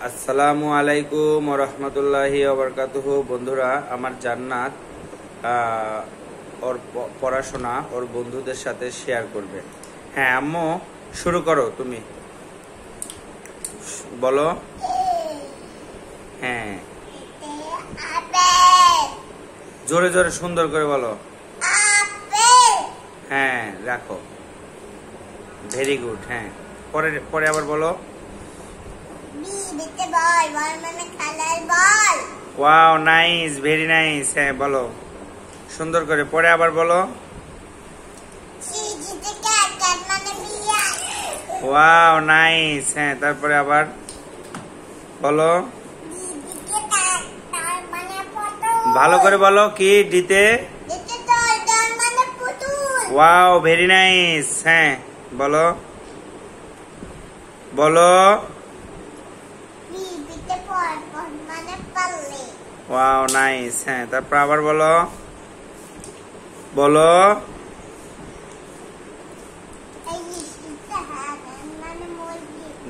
আসসালামু আলাইকুম ওয়া রাহমাতুল্লাহি ওয়া বারাকাতুহু। বন্ধুরা, আমার জান্নাত ওর পড়াশোনা ওর বন্ধুদের সাথে শেয়ার করবে। হ্যাঁ আম্মু, শুরু করো, তুমি বলো। হ্যাঁ, জোরে জোরে সুন্দর করে বলো। হ্যাঁ, রাখো, ভেরি গুড। হ্যাঁ, পরে পরে আবার বলো। Wow, nice, very nice. হ্যাঁ বলো সুন্দর করে, পরে আবার বলো। Wow, nice. হ্যাঁ, তারপরে আবার বলো, ভালো করে বলো। কি ডিতে? Wow, very nice. হ্যাঁ বলো বলো। Wow, nice. হ্যাঁ, তারপর আবার বলো বলো।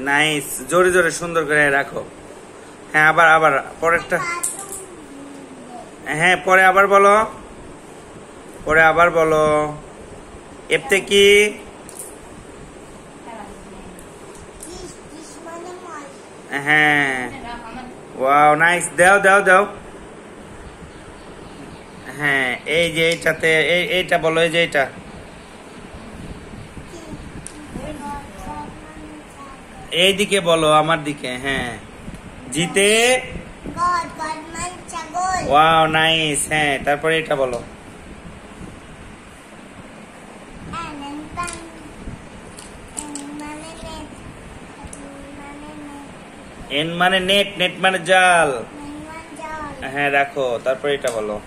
নাইস, জোরে জোরে সুন্দর করে রাখো। হ্যাঁ, আবার আবার পরেরটা। হ্যাঁ, পরে আবার বলো, পরে আবার বলো। এতে কি? হ্যাঁ, ওয়াও, নাইস। দাও দাও দাও। হ্যাঁ, এই যে এইটাতে এইটা বলো, এই যে এইটা। এইদিকে বলো, আমার দিকে। হ্যাঁ, জিতে। Wow, nice. হ্যাঁ, তারপরে এটা বলো। এন মানে নেট, নেট মানে জাল। হ্যাঁ, রাখো, তারপরে এটা বলো।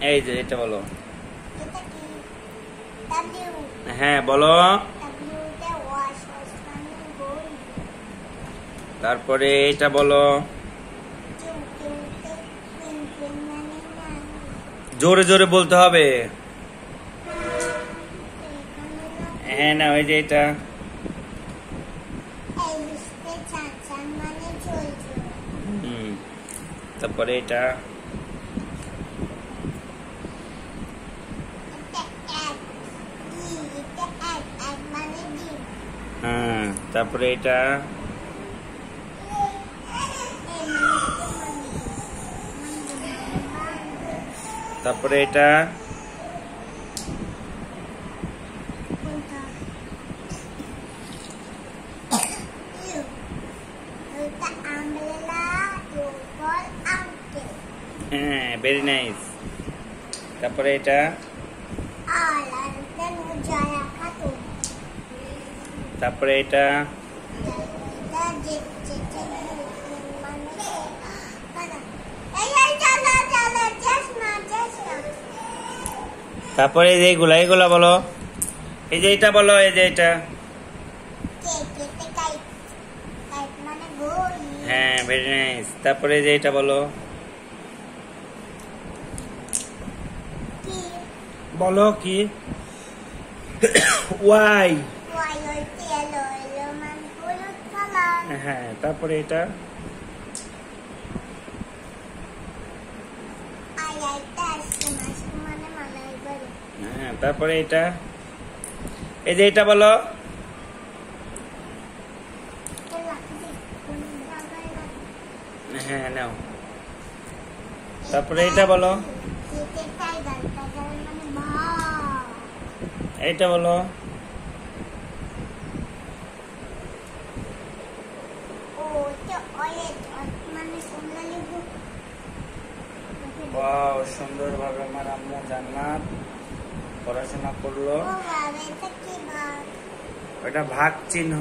এই যে এটা বলো। হ্যাঁ বলো, তারপরে এটা বলো। জোরে জোরে বলতে হবে। হ্যাঁ, না ওই যে এটা। তারপরে এটা। হ্যাঁ, তারপরে এটা। তারপরে এটা। হ্যাঁ, ভেরি নাইস। তারপরে এটা। তারপরে এটা। তারপরে এই যে এইগুলা, এইগুলা বলো। এই যে এটা বলো, এই যে এটা। হ্যাঁ, ভেরি নাইস। তারপরে এই যে এটা বলো। বলো কি? ওয়াই। হ্যাঁ, তারপরে এটা। হ্যাঁ, তারপরে এটা। এই যে এটা বলো। হ্যাঁ, নাও। তারপরে এটা বলো। এইটা বলো। ওয়াও, সুন্দরভাবে আমার আম্মু জান্নাত পড়াশোনা করলো। ওটা ভাগ চিহ্ন।